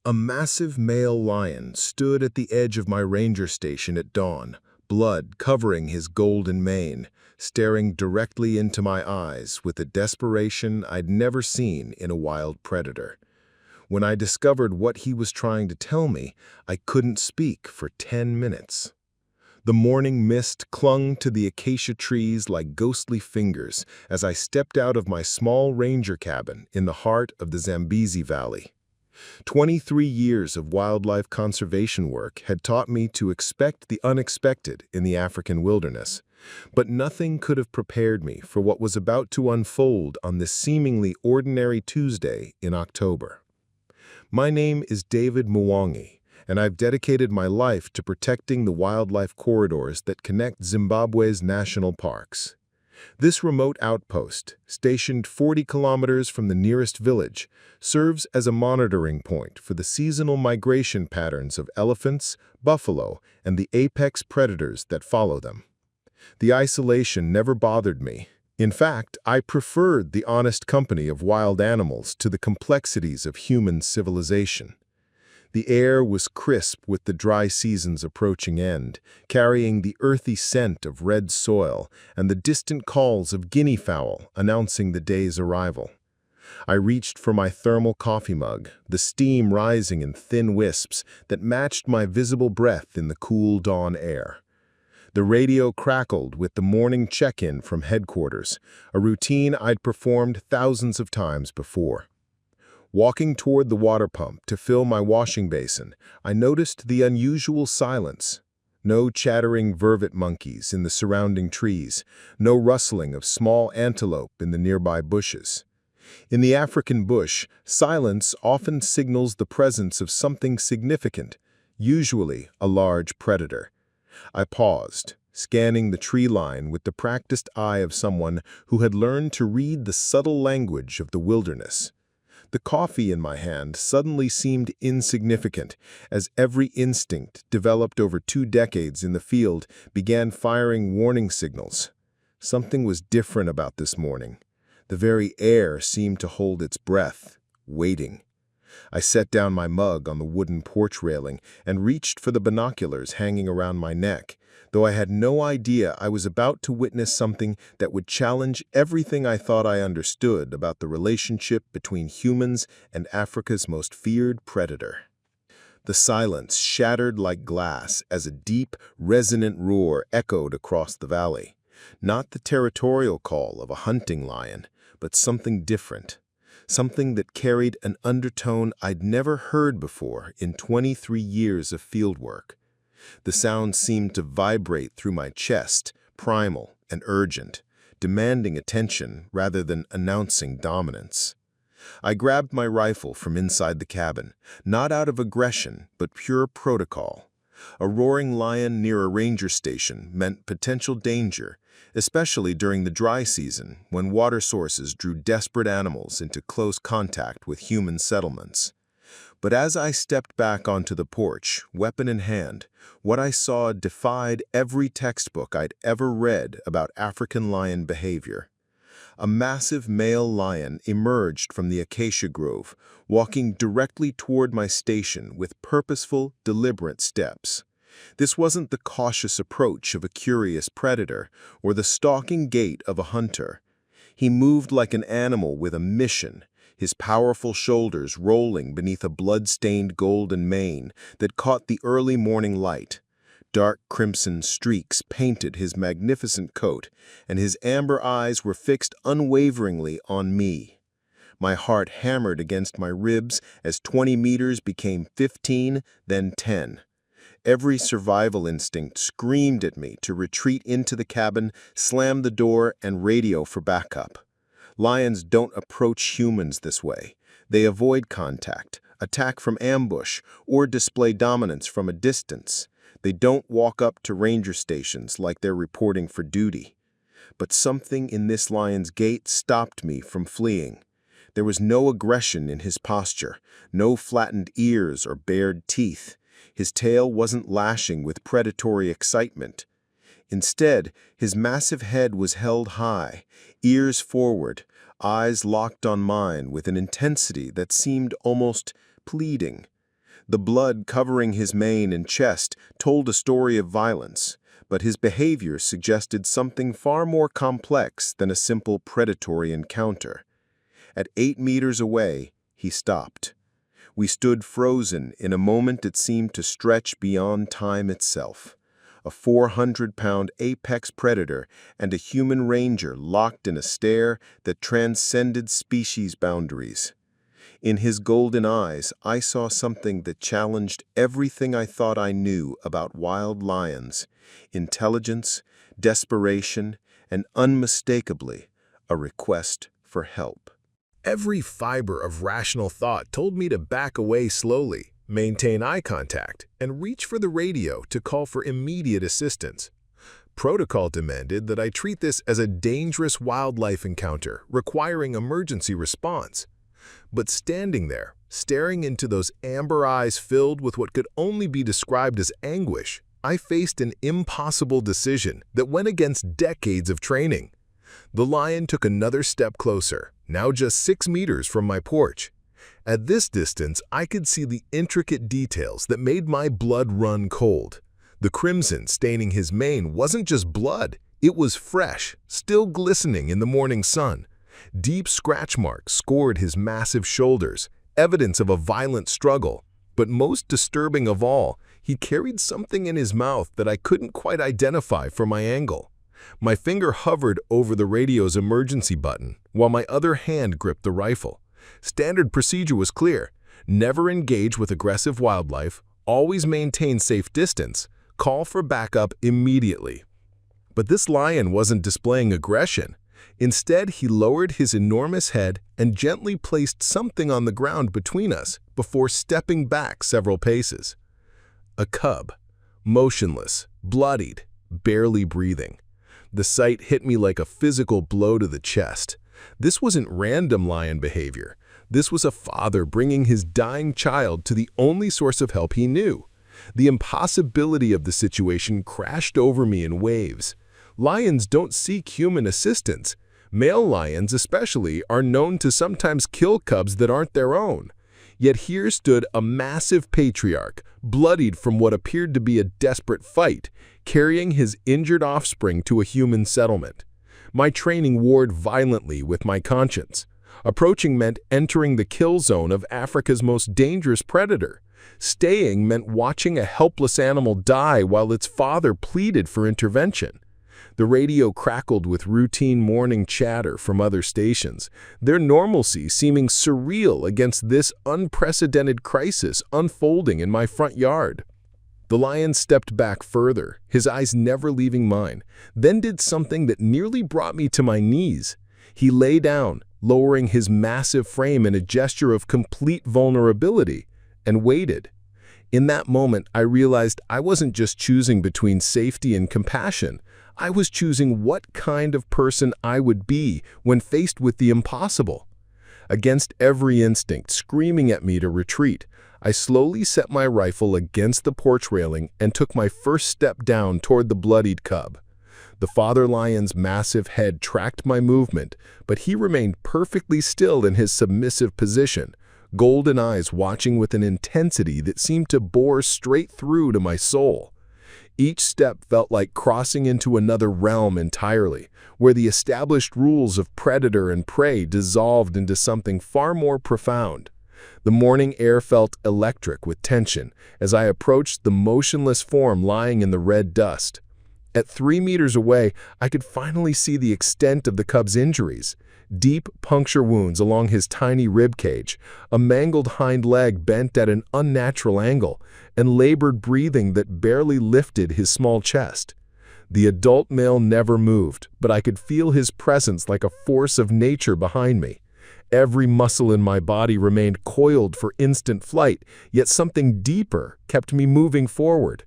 A massive male lion stood at the edge of my ranger station at dawn, blood covering his golden mane, staring directly into my eyes with a desperation I'd never seen in a wild predator. When I discovered what he was trying to tell me, I couldn't speak for 10 minutes. The morning mist clung to the acacia trees like ghostly fingers as I stepped out of my small ranger cabin in the heart of the Zambezi Valley. 23 years of wildlife conservation work had taught me to expect the unexpected in the African wilderness, but nothing could have prepared me for what was about to unfold on this seemingly ordinary Tuesday in October. My name is David Mwangi, and I've dedicated my life to protecting the wildlife corridors that connect Zimbabwe's national parks. This remote outpost, stationed 40 kilometers from the nearest village, serves as a monitoring point for the seasonal migration patterns of elephants, buffalo, and the apex predators that follow them. The isolation never bothered me. In fact, I preferred the honest company of wild animals to the complexities of human civilization. The air was crisp with the dry season's approaching end, carrying the earthy scent of red soil and the distant calls of guinea fowl announcing the day's arrival. I reached for my thermal coffee mug, the steam rising in thin wisps that matched my visible breath in the cool dawn air. The radio crackled with the morning check-in from headquarters, a routine I'd performed thousands of times before. Walking toward the water pump to fill my washing basin, I noticed the unusual silence. No chattering vervet monkeys in the surrounding trees, no rustling of small antelope in the nearby bushes. In the African bush, silence often signals the presence of something significant, usually a large predator. I paused, scanning the tree line with the practiced eye of someone who had learned to read the subtle language of the wilderness. The coffee in my hand suddenly seemed insignificant as every instinct developed over 2 decades in the field began firing warning signals. Something was different about this morning. The very air seemed to hold its breath, waiting. I set down my mug on the wooden porch railing and reached for the binoculars hanging around my neck, though I had no idea I was about to witness something that would challenge everything I thought I understood about the relationship between humans and Africa's most feared predator. The silence shattered like glass as a deep, resonant roar echoed across the valley. Not the territorial call of a hunting lion, but something different. Something that carried an undertone I'd never heard before in 23 years of fieldwork. The sound seemed to vibrate through my chest, primal and urgent, demanding attention rather than announcing dominance. I grabbed my rifle from inside the cabin, not out of aggression, but pure protocol. A roaring lion near a ranger station meant potential danger, especially during the dry season when water sources drew desperate animals into close contact with human settlements. But as I stepped back onto the porch, weapon in hand, what I saw defied every textbook I'd ever read about African lion behavior. A massive male lion emerged from the acacia grove, walking directly toward my station with purposeful, deliberate steps. This wasn't the cautious approach of a curious predator or the stalking gait of a hunter. He moved like an animal with a mission, his powerful shoulders rolling beneath a blood-stained golden mane that caught the early morning light. Dark crimson streaks painted his magnificent coat, and his amber eyes were fixed unwaveringly on me. My heart hammered against my ribs as 20 meters became 15, then 10. Every survival instinct screamed at me to retreat into the cabin, slam the door, and radio for backup. Lions don't approach humans this way. They avoid contact, attack from ambush, or display dominance from a distance. They don't walk up to ranger stations like they're reporting for duty. But something in this lion's gait stopped me from fleeing. There was no aggression in his posture, no flattened ears or bared teeth. His tail wasn't lashing with predatory excitement. Instead, his massive head was held high, ears forward, eyes locked on mine with an intensity that seemed almost pleading. The blood covering his mane and chest told a story of violence, but his behavior suggested something far more complex than a simple predatory encounter. At 8 meters away, he stopped. We stood frozen in a moment that seemed to stretch beyond time itself. A 400-pound apex predator and a human ranger locked in a stare that transcended species boundaries. In his golden eyes, I saw something that challenged everything I thought I knew about wild lions: intelligence, desperation, and unmistakably, a request for help. Every fiber of rational thought told me to back away slowly, maintain eye contact, and reach for the radio to call for immediate assistance. Protocol demanded that I treat this as a dangerous wildlife encounter requiring emergency response. But standing there, staring into those amber eyes filled with what could only be described as anguish, I faced an impossible decision that went against decades of training. The lion took another step closer, now just 6 meters from my porch. At this distance, I could see the intricate details that made my blood run cold. The crimson staining his mane wasn't just blood, it was fresh, still glistening in the morning sun. Deep scratch marks scored his massive shoulders, evidence of a violent struggle. But most disturbing of all, he carried something in his mouth that I couldn't quite identify from my angle. My finger hovered over the radio's emergency button, while my other hand gripped the rifle. Standard procedure was clear: never engage with aggressive wildlife, always maintain safe distance, call for backup immediately. But this lion wasn't displaying aggression. Instead, he lowered his enormous head and gently placed something on the ground between us before stepping back several paces. A cub, motionless, bloodied, barely breathing. The sight hit me like a physical blow to the chest. This wasn't random lion behavior. This was a father bringing his dying child to the only source of help he knew. The impossibility of the situation crashed over me in waves. Lions don't seek human assistance. Male lions, especially, are known to sometimes kill cubs that aren't their own. Yet here stood a massive patriarch, bloodied from what appeared to be a desperate fight, carrying his injured offspring to a human settlement. My training warred violently with my conscience. Approaching meant entering the kill zone of Africa's most dangerous predator. Staying meant watching a helpless animal die while its father pleaded for intervention. The radio crackled with routine morning chatter from other stations, their normalcy seeming surreal against this unprecedented crisis unfolding in my front yard. The lion stepped back further, his eyes never leaving mine, then did something that nearly brought me to my knees. He lay down, lowering his massive frame in a gesture of complete vulnerability, and waited. In that moment, I realized I wasn't just choosing between safety and compassion. I was choosing what kind of person I would be when faced with the impossible. Against every instinct screaming at me to retreat, I slowly set my rifle against the porch railing and took my first step down toward the bloodied cub. The father lion's massive head tracked my movement, but he remained perfectly still in his submissive position, golden eyes watching with an intensity that seemed to bore straight through to my soul. Each step felt like crossing into another realm entirely, where the established rules of predator and prey dissolved into something far more profound. The morning air felt electric with tension as I approached the motionless form lying in the red dust. At 3 meters away, I could finally see the extent of the cub's injuries. Deep puncture wounds along his tiny rib cage, a mangled hind leg bent at an unnatural angle, and labored breathing that barely lifted his small chest. The adult male never moved, but I could feel his presence like a force of nature behind me. Every muscle in my body remained coiled for instant flight, yet something deeper kept me moving forward.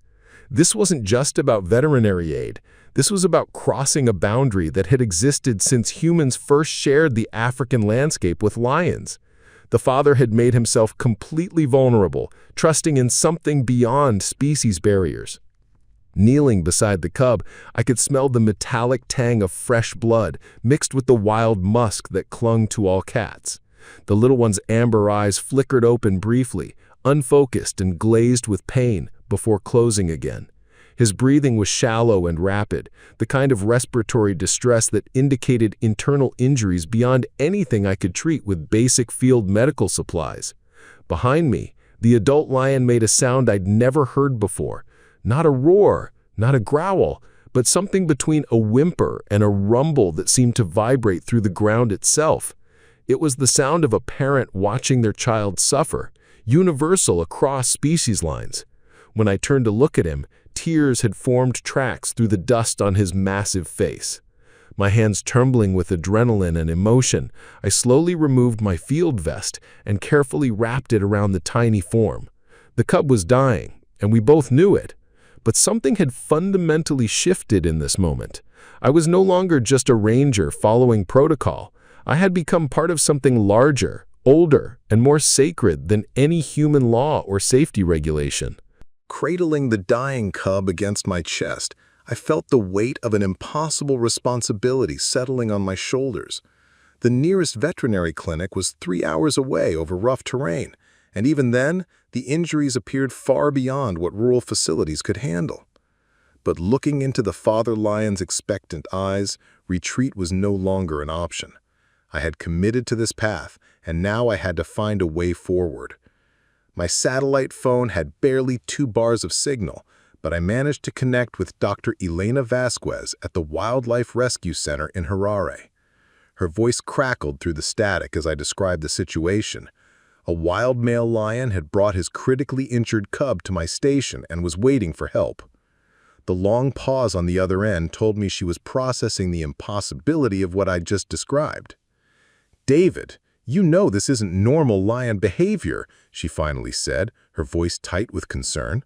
This wasn't just about veterinary aid. This was about crossing a boundary that had existed since humans first shared the African landscape with lions. The father had made himself completely vulnerable, trusting in something beyond species barriers. Kneeling beside the cub, I could smell the metallic tang of fresh blood mixed with the wild musk that clung to all cats. The little one's amber eyes flickered open briefly, unfocused and glazed with pain, before closing again. His breathing was shallow and rapid, the kind of respiratory distress that indicated internal injuries beyond anything I could treat with basic field medical supplies. Behind me, the adult lion made a sound I'd never heard before. Not a roar, not a growl, but something between a whimper and a rumble that seemed to vibrate through the ground itself. It was the sound of a parent watching their child suffer, universal across species lines. When I turned to look at him, tears had formed tracks through the dust on his massive face. My hands trembling with adrenaline and emotion, I slowly removed my field vest and carefully wrapped it around the tiny form. The cub was dying, and we both knew it. But something had fundamentally shifted in this moment. I was no longer just a ranger following protocol. I had become part of something larger, older, and more sacred than any human law or safety regulation. Cradling the dying cub against my chest, I felt the weight of an impossible responsibility settling on my shoulders. The nearest veterinary clinic was 3 hours away over rough terrain, and even then, the injuries appeared far beyond what rural facilities could handle. But looking into the father lion's expectant eyes, retreat was no longer an option. I had committed to this path, and now I had to find a way forward. My satellite phone had barely 2 bars of signal, but I managed to connect with Dr. Elena Vasquez at the Wildlife Rescue Center in Harare. Her voice crackled through the static as I described the situation. A wild male lion had brought his critically injured cub to my station and was waiting for help. The long pause on the other end told me she was processing the impossibility of what I'd just described. "David, you know this isn't normal lion behavior," she finally said, her voice tight with concern.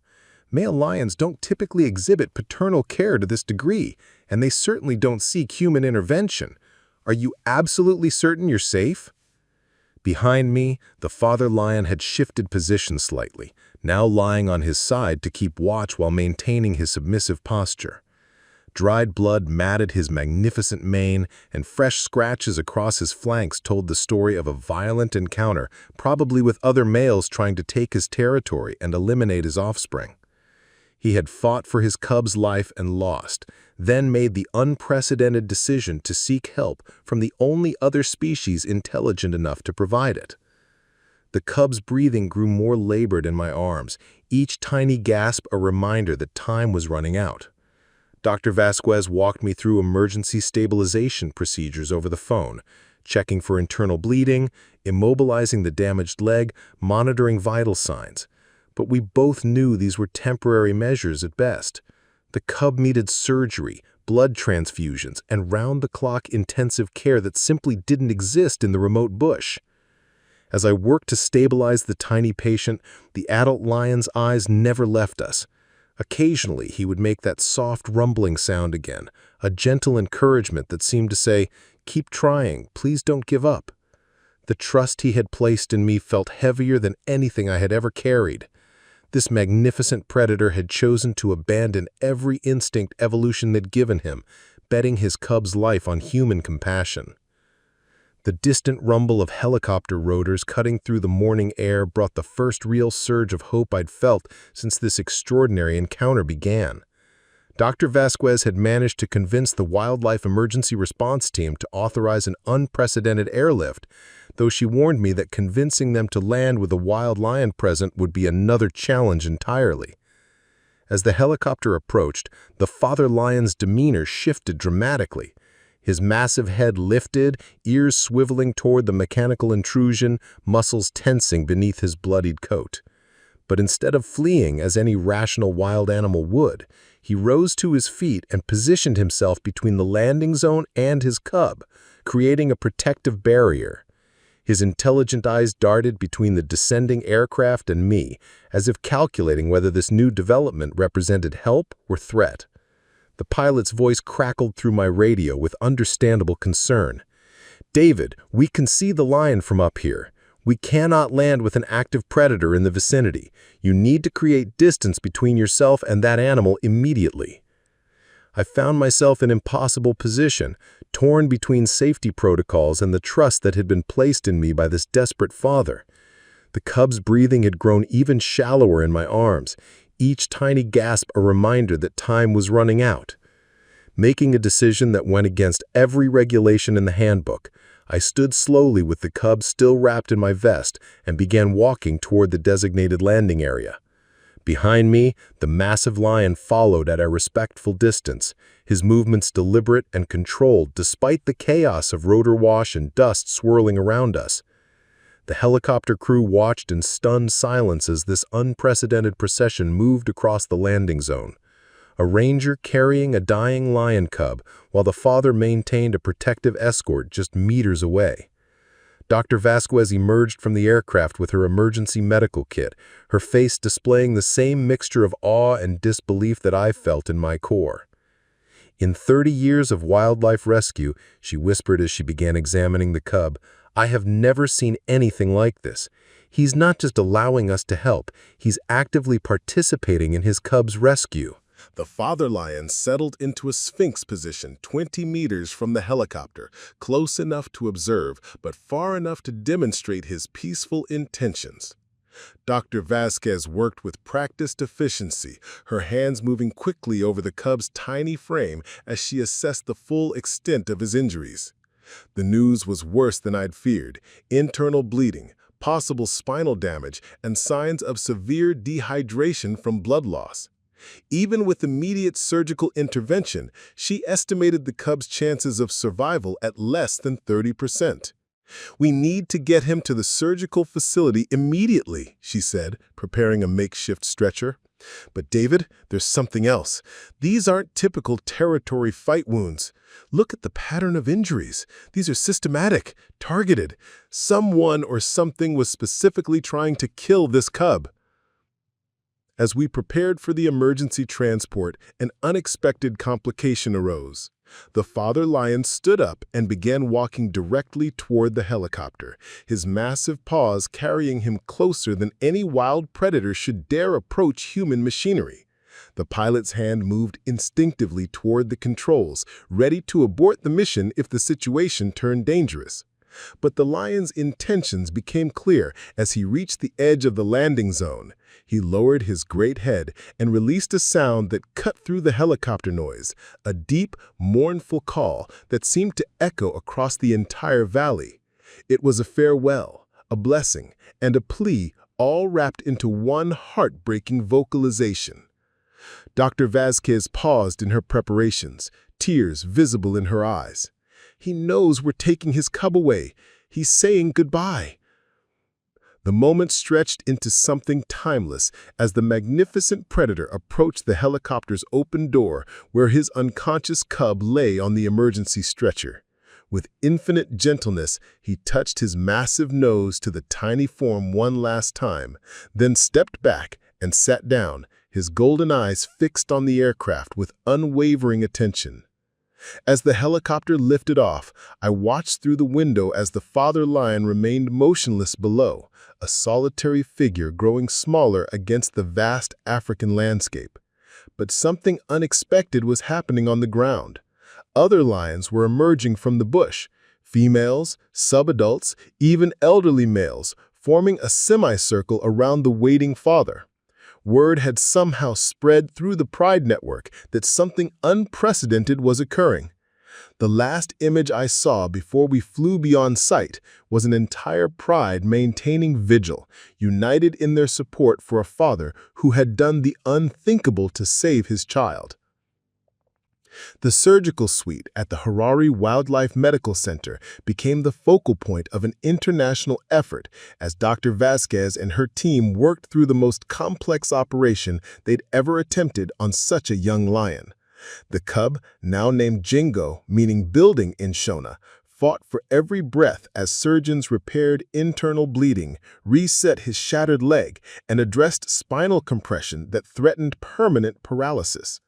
"Male lions don't typically exhibit paternal care to this degree, and they certainly don't seek human intervention. Are you absolutely certain you're safe?" Behind me, the father lion had shifted position slightly, now lying on his side to keep watch while maintaining his submissive posture. Dried blood matted his magnificent mane, and fresh scratches across his flanks told the story of a violent encounter, probably with other males trying to take his territory and eliminate his offspring. He had fought for his cub's life and lost, then made the unprecedented decision to seek help from the only other species intelligent enough to provide it. The cub's breathing grew more labored in my arms, each tiny gasp a reminder that time was running out. Dr. Vasquez walked me through emergency stabilization procedures over the phone, checking for internal bleeding, immobilizing the damaged leg, monitoring vital signs. But we both knew these were temporary measures at best. The cub needed surgery, blood transfusions, and round-the-clock intensive care that simply didn't exist in the remote bush. As I worked to stabilize the tiny patient, the adult lion's eyes never left us. Occasionally, he would make that soft rumbling sound again, a gentle encouragement that seemed to say, "Keep trying, please don't give up." The trust he had placed in me felt heavier than anything I had ever carried. This magnificent predator had chosen to abandon every instinct evolution had given him, betting his cub's life on human compassion. The distant rumble of helicopter rotors cutting through the morning air brought the first real surge of hope I'd felt since this extraordinary encounter began. Dr. Vasquez had managed to convince the Wildlife Emergency Response Team to authorize an unprecedented airlift, though she warned me that convincing them to land with a wild lion present would be another challenge entirely. As the helicopter approached, the father lion's demeanor shifted dramatically. His massive head lifted, ears swiveling toward the mechanical intrusion, muscles tensing beneath his bloodied coat. But instead of fleeing as any rational wild animal would, he rose to his feet and positioned himself between the landing zone and his cub, creating a protective barrier. His intelligent eyes darted between the descending aircraft and me, as if calculating whether this new development represented help or threat. The pilot's voice crackled through my radio with understandable concern. "David, we can see the lion from up here. We cannot land with an active predator in the vicinity. You need to create distance between yourself and that animal immediately." I found myself in an impossible position, torn between safety protocols and the trust that had been placed in me by this desperate father. The cub's breathing had grown even shallower in my arms, each tiny gasp a reminder that time was running out. Making a decision that went against every regulation in the handbook, I stood slowly with the cub still wrapped in my vest and began walking toward the designated landing area. Behind me, the massive lion followed at a respectful distance, his movements deliberate and controlled despite the chaos of rotor wash and dust swirling around us. The helicopter crew watched in stunned silence as this unprecedented procession moved across the landing zone. A ranger carrying a dying lion cub, while the father maintained a protective escort just meters away. Dr. Vasquez emerged from the aircraft with her emergency medical kit, her face displaying the same mixture of awe and disbelief that I felt in my core. "In 30 years of wildlife rescue," she whispered as she began examining the cub, "I have never seen anything like this. He's not just allowing us to help, he's actively participating in his cub's rescue." The father lion settled into a sphinx position 20 meters from the helicopter, close enough to observe, but far enough to demonstrate his peaceful intentions. Dr. Vasquez worked with practiced efficiency, her hands moving quickly over the cub's tiny frame as she assessed the full extent of his injuries. The news was worse than I'd feared: internal bleeding, possible spinal damage, and signs of severe dehydration from blood loss. Even with immediate surgical intervention, she estimated the cub's chances of survival at less than 30%. "We need to get him to the surgical facility immediately," she said, preparing a makeshift stretcher. "But David, there's something else. These aren't typical territory fight wounds. Look at the pattern of injuries. These are systematic, targeted. Someone or something was specifically trying to kill this cub." As we prepared for the emergency transport, an unexpected complication arose. The father lion stood up and began walking directly toward the helicopter, his massive paws carrying him closer than any wild predator should dare approach human machinery. The pilot's hand moved instinctively toward the controls, ready to abort the mission if the situation turned dangerous. But the lion's intentions became clear as he reached the edge of the landing zone. He lowered his great head and released a sound that cut through the helicopter noise, a deep, mournful call that seemed to echo across the entire valley. It was a farewell, a blessing, and a plea, all wrapped into one heartbreaking vocalization. Dr. Vasquez paused in her preparations, tears visible in her eyes. "He knows we're taking his cub away. He's saying goodbye." The moment stretched into something timeless as the magnificent predator approached the helicopter's open door where his unconscious cub lay on the emergency stretcher. With infinite gentleness, he touched his massive nose to the tiny form one last time, then stepped back and sat down, his golden eyes fixed on the aircraft with unwavering attention. As the helicopter lifted off, I watched through the window as the father lion remained motionless below, a solitary figure growing smaller against the vast African landscape. But something unexpected was happening on the ground. Other lions were emerging from the bush, females, subadults, even elderly males, forming a semicircle around the waiting father. Word had somehow spread through the Pride network that something unprecedented was occurring. The last image I saw before we flew beyond sight was an entire Pride maintaining vigil, united in their support for a father who had done the unthinkable to save his child. The surgical suite at the Harare Wildlife Medical Center became the focal point of an international effort as Dr. Vasquez and her team worked through the most complex operation they'd ever attempted on such a young lion. The cub, now named Jengo, meaning building in Shona, fought for every breath as surgeons repaired internal bleeding, reset his shattered leg, and addressed spinal compression that threatened permanent paralysis.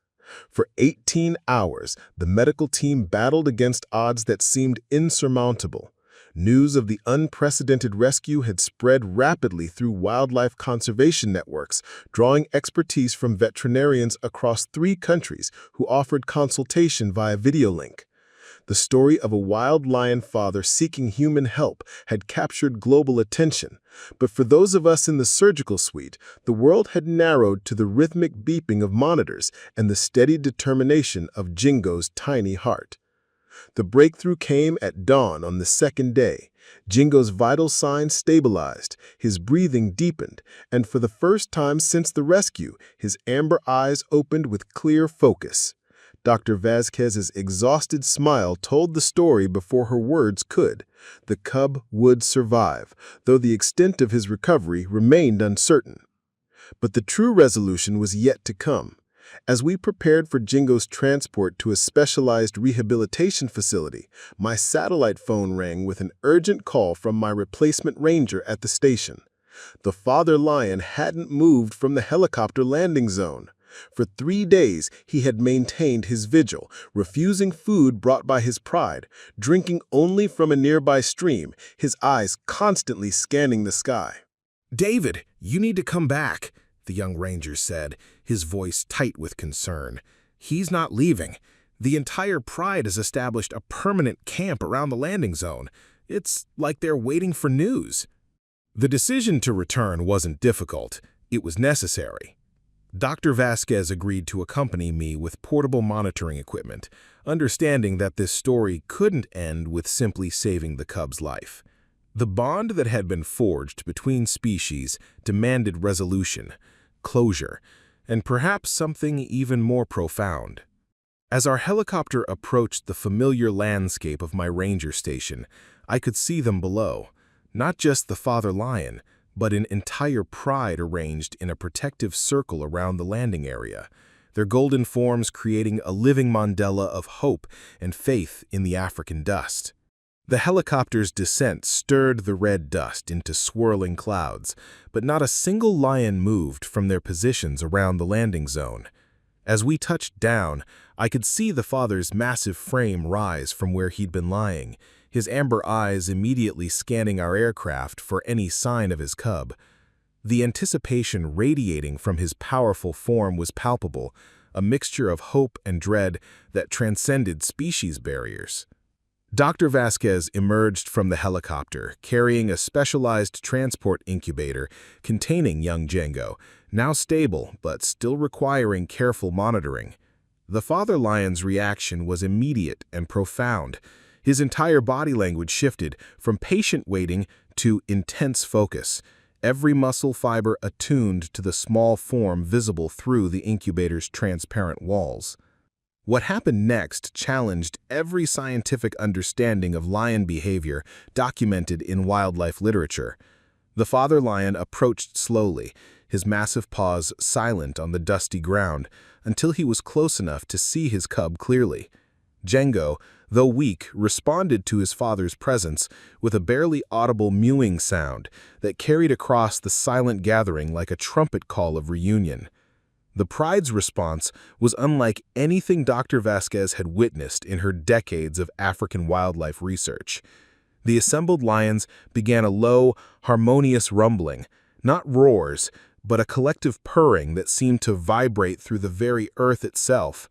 For 18 hours, the medical team battled against odds that seemed insurmountable. News of the unprecedented rescue had spread rapidly through wildlife conservation networks, drawing expertise from veterinarians across 3 countries who offered consultation via video link. The story of a wild lion father seeking human help had captured global attention, but for those of us in the surgical suite, the world had narrowed to the rhythmic beeping of monitors and the steady determination of Jengo's tiny heart. The breakthrough came at dawn on the second day. Jengo's vital signs stabilized, his breathing deepened, and for the first time since the rescue, his amber eyes opened with clear focus. Dr. Vasquez's exhausted smile told the story before her words could. The cub would survive, though the extent of his recovery remained uncertain. But the true resolution was yet to come. As we prepared for Jengo's transport to a specialized rehabilitation facility, my satellite phone rang with an urgent call from my replacement ranger at the station. The father lion hadn't moved from the helicopter landing zone. For 3 days, he had maintained his vigil, refusing food brought by his pride, drinking only from a nearby stream, his eyes constantly scanning the sky. "David, you need to come back," the young ranger said, his voice tight with concern. "He's not leaving. The entire pride has established a permanent camp around the landing zone. It's like they're waiting for news." The decision to return wasn't difficult. It was necessary. Dr. Vasquez agreed to accompany me with portable monitoring equipment, understanding that this story couldn't end with simply saving the cub's life. The bond that had been forged between species demanded resolution, closure, and perhaps something even more profound. As our helicopter approached the familiar landscape of my ranger station, I could see them below, not just the father lion, but an entire pride arranged in a protective circle around the landing area, their golden forms creating a living mandala of hope and faith in the African dust. The helicopter's descent stirred the red dust into swirling clouds, but not a single lion moved from their positions around the landing zone. As we touched down, I could see the father's massive frame rise from where he'd been lying, his amber eyes immediately scanning our aircraft for any sign of his cub. The anticipation radiating from his powerful form was palpable, a mixture of hope and dread that transcended species barriers. Dr. Vasquez emerged from the helicopter, carrying a specialized transport incubator containing young Jengo, now stable but still requiring careful monitoring. The father lion's reaction was immediate and profound. His entire body language shifted from patient waiting to intense focus, every muscle fiber attuned to the small form visible through the incubator's transparent walls. What happened next challenged every scientific understanding of lion behavior documented in wildlife literature. The father lion approached slowly, his massive paws silent on the dusty ground, until he was close enough to see his cub clearly. Jengo, though weak, responded to his father's presence with a barely audible mewing sound that carried across the silent gathering like a trumpet call of reunion. The pride's response was unlike anything Dr. Vasquez had witnessed in her decades of African wildlife research. The assembled lions began a low, harmonious rumbling, not roars, but a collective purring that seemed to vibrate through the very earth itself.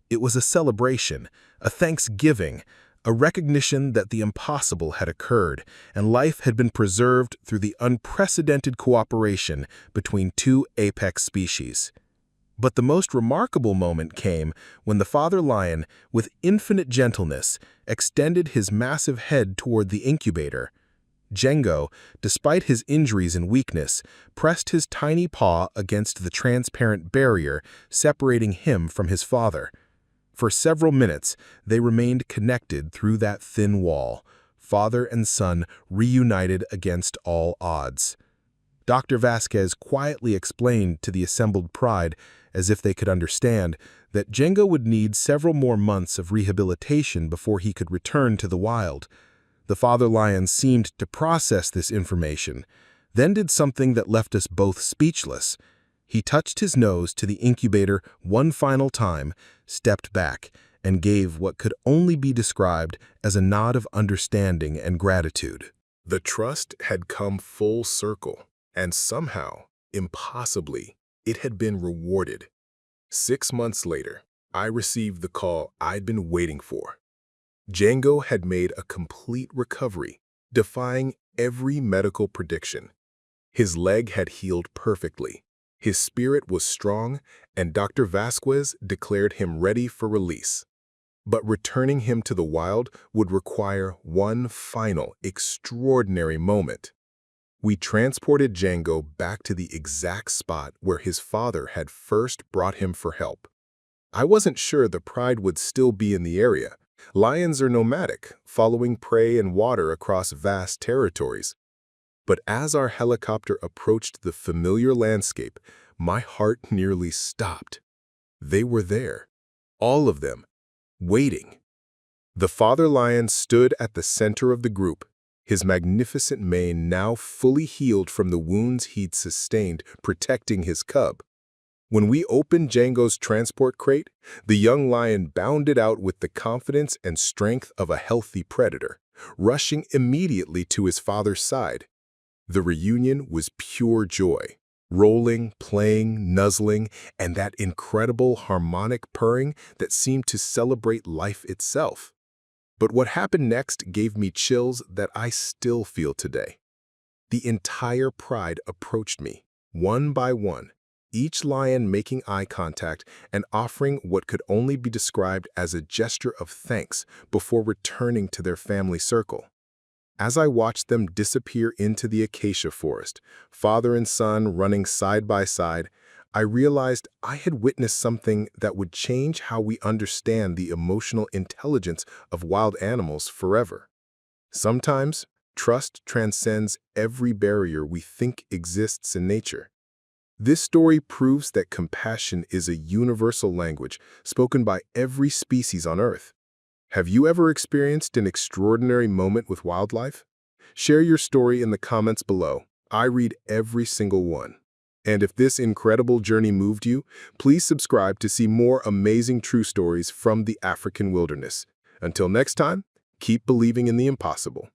It was a celebration, a thanksgiving, a recognition that the impossible had occurred and life had been preserved through the unprecedented cooperation between two apex species. But the most remarkable moment came when the father lion, with infinite gentleness, extended his massive head toward the incubator. Jengo, despite his injuries and weakness, pressed his tiny paw against the transparent barrier separating him from his father. For several minutes, they remained connected through that thin wall, father and son reunited against all odds. Dr. Vasquez quietly explained to the assembled pride, as if they could understand, that Jengo would need several more months of rehabilitation before he could return to the wild. The father lion seemed to process this information, then did something that left us both speechless. He touched his nose to the incubator one final time, stepped back, and gave what could only be described as a nod of understanding and gratitude. The trust had come full circle, and somehow, impossibly, it had been rewarded. 6 months later, I received the call I'd been waiting for. Jengo had made a complete recovery, defying every medical prediction. His leg had healed perfectly, his spirit was strong, and Dr. Vasquez declared him ready for release. But returning him to the wild would require one final, extraordinary moment. We transported Jengo back to the exact spot where his father had first brought him for help. I wasn't sure the pride would still be in the area. Lions are nomadic, following prey and water across vast territories. But as our helicopter approached the familiar landscape, my heart nearly stopped. They were there, all of them, waiting. The father lion stood at the center of the group, his magnificent mane now fully healed from the wounds he'd sustained protecting his cub. When we opened Jengo's transport crate, the young lion bounded out with the confidence and strength of a healthy predator, rushing immediately to his father's side. The reunion was pure joy. Rolling, playing, nuzzling, and that incredible harmonic purring that seemed to celebrate life itself. But what happened next gave me chills that I still feel today. The entire pride approached me, one by one, each lion making eye contact and offering what could only be described as a gesture of thanks before returning to their family circle. As I watched them disappear into the acacia forest, father and son running side by side, I realized I had witnessed something that would change how we understand the emotional intelligence of wild animals forever. Sometimes, trust transcends every barrier we think exists in nature. This story proves that compassion is a universal language spoken by every species on Earth. Have you ever experienced an extraordinary moment with wildlife? Share your story in the comments below. I read every single one. And if this incredible journey moved you, please subscribe to see more amazing true stories from the African wilderness. Until next time, keep believing in the impossible.